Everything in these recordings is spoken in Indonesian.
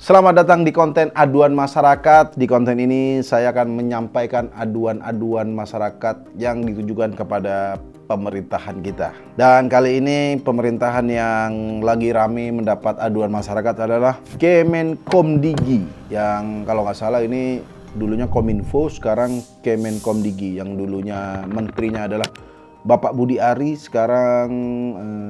Selamat datang di konten aduan masyarakat. Di konten ini saya akan menyampaikan aduan-aduan masyarakat yang ditujukan kepada pemerintahan kita. Dan kali ini pemerintahan yang lagi rame mendapat aduan masyarakat adalah Kemenkomdigi, yang kalau nggak salah ini dulunya Kominfo, sekarang Kemenkomdigi. Yang dulunya menterinya adalah Bapak Budi Ari, sekarang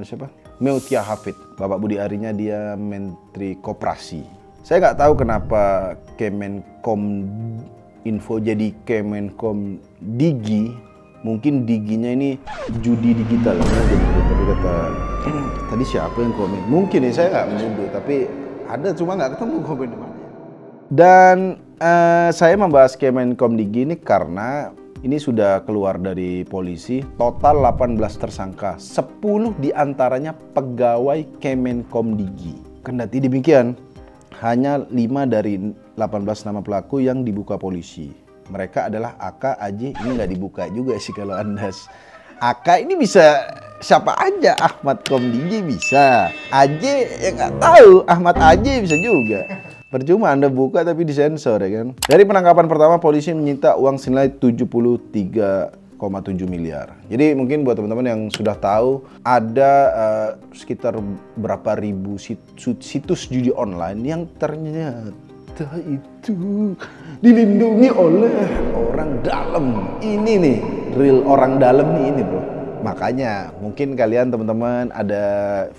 siapa? Meutia Hafid. Bapak Budi Arinya dia Menteri Koperasi. Saya nggak tahu kenapa Kemenkominfo jadi Kemenkomdigi. Mungkin diginya ini judi digital. Tapi kata tadi siapa yang komen? Mungkin saya nggak menuduh, tapi ada cuma nggak ketemu komen di mana. Dan saya membahas Kemenkomdigi ini karena ini sudah keluar dari polisi, total 18 tersangka, 10 diantaranya pegawai Kemenkomdigi. Kendati demikian, hanya 5 dari 18 nama pelaku yang dibuka polisi. Mereka adalah AK, AJ, ini nggak dibuka juga sih kalau Anda. AK ini bisa siapa aja, Ahmad Komdigi bisa. AJ ya nggak tahu, Ahmad AJ bisa juga. Percuma Anda buka tapi disensor ya kan. Dari penangkapan pertama, polisi menyita uang senilai 73,7 miliar. Jadi mungkin buat teman-teman yang sudah tahu, ada sekitar berapa ribu situs judi online yang ternyata itu dilindungi oleh orang dalam. Ini nih, real orang dalam nih ini bro. Makanya mungkin kalian teman-teman ada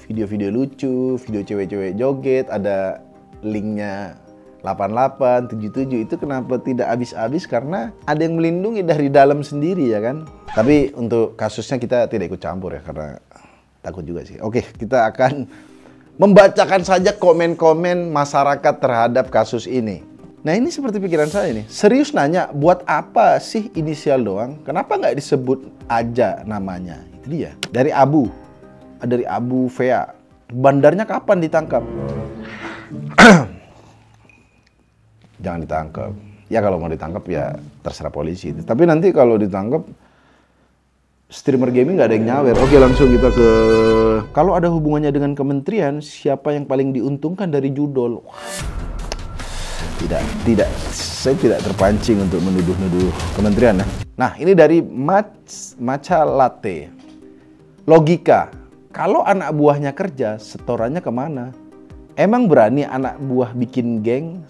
video-video lucu, video cewek-cewek joget, ada linknya 88, 77, itu kenapa tidak habis-habis? Karena ada yang melindungi dari dalam sendiri ya kan. Tapi untuk kasusnya kita tidak ikut campur ya, karena takut juga sih. Oke, kita akan membacakan saja komen-komen masyarakat terhadap kasus ini. Nah ini seperti pikiran saya nih, serius nanya, buat apa sih inisial doang? Kenapa nggak disebut aja namanya? Itu dia. Dari Abu Fea, bandarnya kapan ditangkap? Jangan ditangkap. Ya kalau mau ditangkap ya terserah polisi. Tapi nanti kalau ditangkap, streamer gaming nggak ada yang nyawer. Oke, langsung kita ke, kalau ada hubungannya dengan kementerian, siapa yang paling diuntungkan dari judol? Tidak, saya tidak terpancing untuk menuduh-nuduh kementerian ya. Nah ini dari Maca Latte. Logika, kalau anak buahnya kerja, setorannya kemana? Emang berani anak buah bikin geng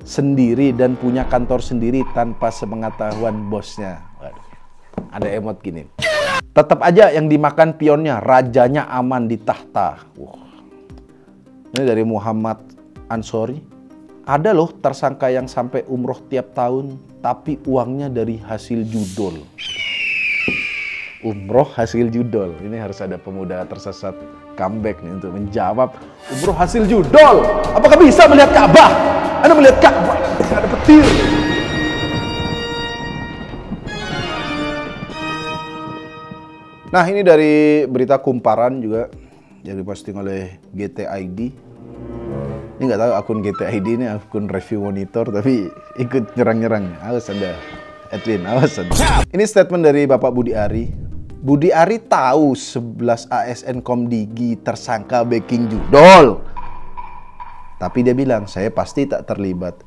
sendiri dan punya kantor sendiri tanpa sepengetahuan bosnya? Waduh, ada emot gini. Tetap aja yang dimakan pionnya, rajanya aman di tahta. Ini dari Muhammad Ansori. Ada loh tersangka yang sampai umroh tiap tahun, tapi uangnya dari hasil judol. Umroh hasil judol. Ini harus ada pemuda tersesat comeback nih untuk menjawab umroh hasil judol. Apakah bisa melihat Ka'bah? Anda melihat Ka'bah, ada petir. Nah ini dari berita kumparan juga yang diposting oleh GTID. Ini nggak tahu akun GTID ini akun review monitor, tapi ikut nyerang-nyerang. Awas Anda, Edwin, awas Anda. Ini statement dari Bapak Budi Ari. Budi Ari tahu 11 ASN Komdigi tersangka backing judol. Tapi dia bilang, saya pasti tak terlibat.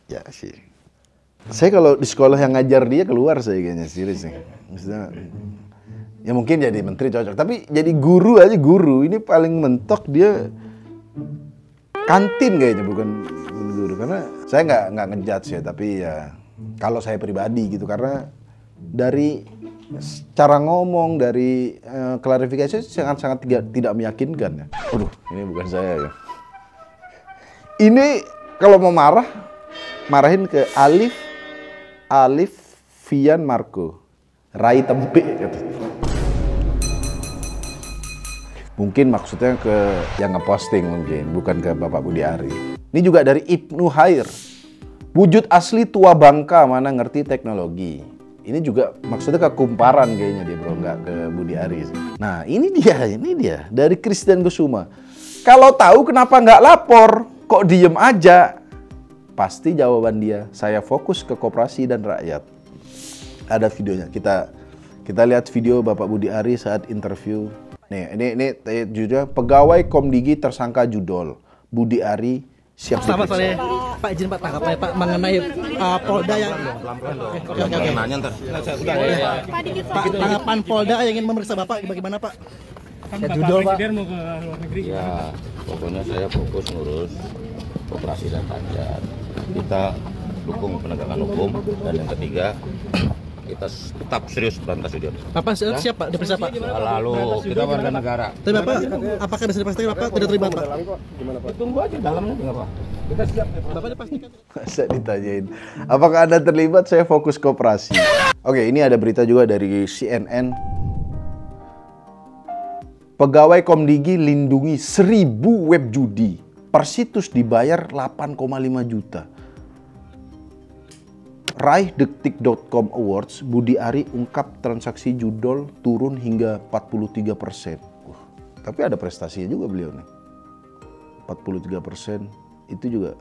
Ya sih. Saya kalau di sekolah yang ngajar dia keluar saya kayaknya, serius nih. Maksudnya, ya mungkin jadi menteri cocok. Tapi jadi guru aja, guru. Ini paling mentok dia kantin kayaknya, bukan guru. Karena saya nggak ngejudge ya, tapi ya kalau saya pribadi gitu. Karena dari cara ngomong, dari klarifikasi sangat-sangat tidak meyakinkan ya. Aduh, ini bukan saya ya. Ini kalau mau marahin ke Alif Vian Marco, Rai Tempe gitu. Mungkin maksudnya ke yang ngeposting mungkin, bukan ke Bapak Budi Ari. Ini juga dari Ibnu Hair. Wujud asli tua Bangka, mana ngerti teknologi. Ini juga maksudnya ke kumparan kayaknya dia bro, nggak ke Budi Ari. Nah ini dia dari Christian Gusuma. Kalau tahu kenapa nggak lapor, kok diem aja? Pasti jawaban dia, saya fokus ke koperasi dan rakyat. Ada videonya, kita lihat video Bapak Budi Ari saat interview. Nih, ini juga pegawai Komdigi tersangka judol. Budi Ari siap Sama diperiksa. Pak izin Pak tanggapannya Pak mengenai Polda yang oke. Nanya ntar. Pak tanggapan Polda yang ingin memeriksa Bapak bagaimana Pak? Kan Bapak Presiden mau ke luar negeri. Ya, pokoknya saya fokus ngurus operasi dan pajak. Kita dukung penegakan hukum, dan yang ketiga kita tetap serius berantas judi online. Bapak siap Pak diperiksa Pak? Lalu kita warga negara. Tapi Bapak apakah bisa dipastikan Bapak tidak terlibat Pak? Tunggu aja dalamnya nggak apa. Kita siap. Bapak dipastikan. Masa ditanyain, apakah Anda terlibat? Saya fokus koperasi. Oke, ini ada berita juga dari CNN. Pegawai Komdigi lindungi 1000 web judi. Per situs dibayar 8,5 juta. Raih Detik.com Awards, Budi Ari ungkap transaksi judol turun hingga 43%. Tapi ada prestasinya juga beliau nih. 43% itu juga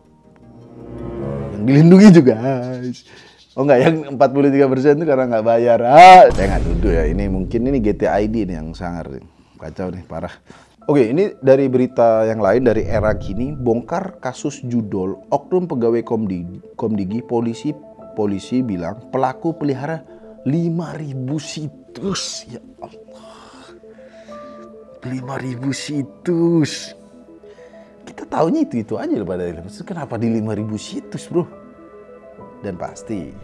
yang dilindungi juga. Oh enggak, yang 43% itu karena nggak bayar. Saya nggak tuduh ya, ini mungkin ini GTID nih yang sangar. Kacau nih, parah. Oke, ini dari berita yang lain dari Era Kini, bongkar kasus judol oknum pegawai Komdigi, polisi bilang pelaku pelihara 5.000 situs. Ya Allah. 5.000 situs. Kita taunya itu aja loh pada ini. Kenapa di 5.000 situs, Bro? Dan pasti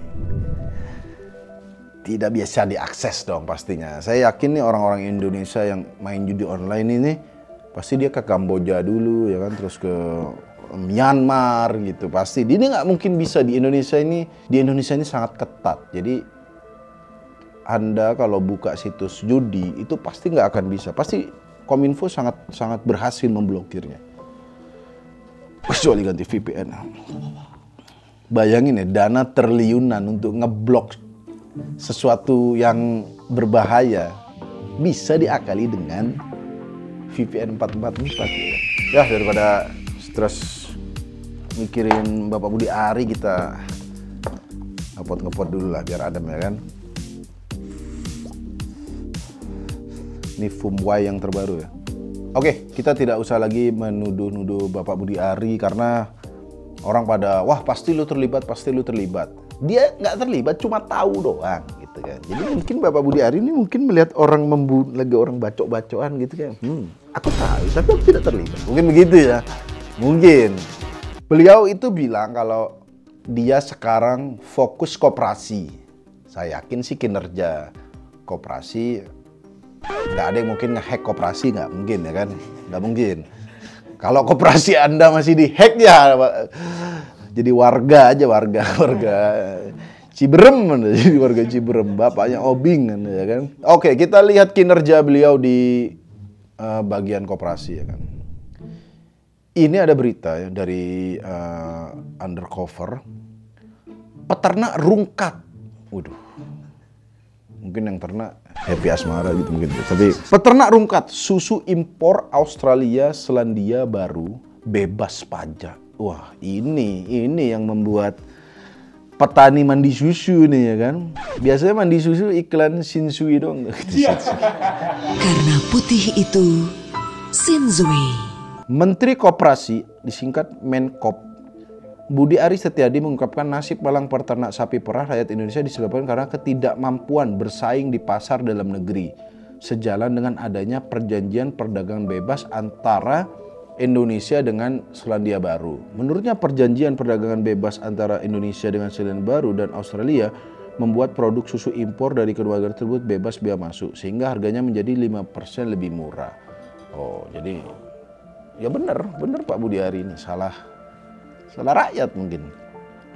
tidak biasa diakses dong pastinya. Saya yakin nih orang-orang Indonesia yang main judi online ini pasti dia ke Kamboja dulu ya kan, terus ke Myanmar gitu. Pasti ini nggak mungkin bisa di Indonesia ini. Di Indonesia ini sangat ketat. Jadi Anda kalau buka situs judi itu pasti nggak akan bisa. Pasti Kominfo sangat berhasil memblokirnya. Kecuali ganti VPN. Bayangin ya, dana triliunan untuk ngeblok sesuatu yang berbahaya bisa diakali dengan VPN 444 ya. Daripada stres mikirin Bapak Budi Ari, kita ngepot dulu lah biar adem ya kan. Ini Fumway yang terbaru ya. Oke, kita tidak usah lagi menuduh-nuduh Bapak Budi Ari karena orang pada wah pasti lu terlibat. Dia nggak terlibat, cuma tahu doang gitu kan. Jadi mungkin Bapak Budi Ari ini mungkin melihat orang lagi orang bacok-bacokan gitu kan. Aku tahu, tapi aku tidak terlibat. Mungkin begitu ya. Mungkin. Beliau itu bilang kalau dia sekarang fokus koperasi. Saya yakin sih kinerja koperasi nggak ada yang mungkin nge-hack koperasi, nggak mungkin ya kan. Nggak mungkin. Kalau koperasi Anda masih di-hack ya jadi warga Ciberem, jadi warga Ciberem, bapaknya Obing ya kan. Oke, kita lihat kinerja beliau di bagian koperasi ya kan. Ini ada berita ya dari Undercover, peternak rungkat. Waduh, mungkin yang ternak happy asmara gitu mungkin. Tapi peternak rungkat, susu impor Australia Selandia Baru bebas pajak. Wah, ini yang membuat petani mandi susu nih ya kan. Biasanya mandi susu iklan Shinsui dong. Karena putih itu Shinsui. Menteri Koperasi disingkat Menkop Budi Ari Setiadi mengungkapkan nasib malang peternak sapi perah rakyat Indonesia disebabkan karena ketidakmampuan bersaing di pasar dalam negeri, sejalan dengan adanya perjanjian perdagangan bebas antara Indonesia dengan Selandia Baru. Menurutnya perjanjian perdagangan bebas antara Indonesia dengan Selandia Baru dan Australia membuat produk susu impor dari kedua negara tersebut bebas bea masuk sehingga harganya menjadi 5% lebih murah. Oh, jadi ya benar Pak Budi Ari ini salah rakyat mungkin.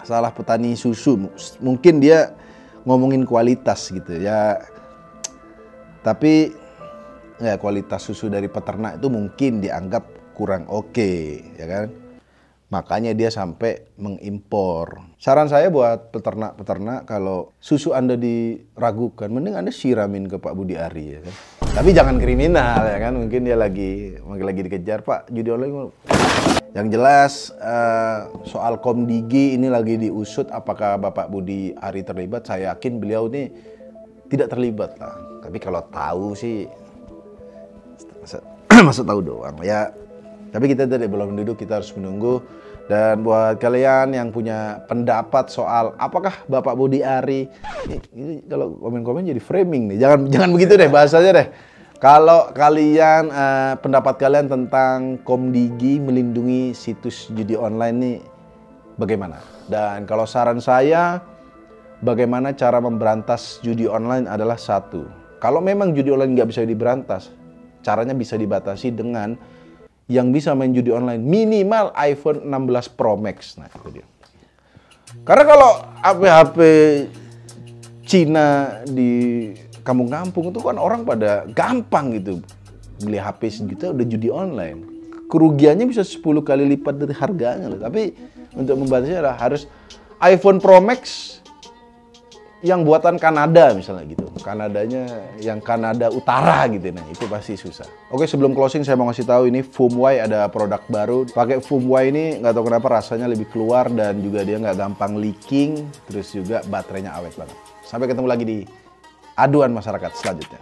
Salah petani susu. Mungkin dia ngomongin kualitas gitu ya. Tapi ya kualitas susu dari peternak itu mungkin dianggap kurang oke, ya kan? Makanya dia sampai mengimpor. Saran saya buat peternak-peternak, kalau susu Anda diragukan, mending Anda siramin ke Pak Budi Ari, ya kan? Tapi jangan kriminal, ya kan? Mungkin dia lagi dikejar, Pak, judi online. Yang jelas soal Komdigi ini lagi diusut apakah Bapak Budi Ari terlibat. Saya yakin beliau ini tidak terlibat lah. Tapi kalau tahu sih, masa tahu doang ya. Tapi kita tidak boleh duduk, kita harus menunggu. Dan buat kalian yang punya pendapat soal apakah Bapak Budi Ari, ini kalau komen-komen jadi framing nih. Jangan begitu deh bahasanya deh. Kalau kalian pendapat kalian tentang Komdigi melindungi situs judi online nih bagaimana? Dan kalau saran saya, bagaimana cara memberantas judi online adalah satu. Kalau memang judi online nggak bisa diberantas, caranya bisa dibatasi dengan yang bisa main judi online minimal iPhone 16 Pro Max. Nah itu dia. Karena kalau HP-HP Cina di kampung-kampung itu kan orang pada gampang gitu beli HP sejuta udah judi online. Kerugiannya bisa 10 kali lipat dari harganya loh. Tapi untuk membatasinya adalah harus iPhone Pro Max yang buatan Kanada misalnya gitu. Kanadanya yang Kanada Utara gitu. Nah itu pasti susah. Oke, sebelum closing saya mau ngasih tahu ini FoamY ada produk baru. Pakai FoamY ini nggak tahu kenapa rasanya lebih keluar dan juga dia nggak gampang leaking. Terus juga baterainya awet banget. Sampai ketemu lagi di aduan masyarakat selanjutnya.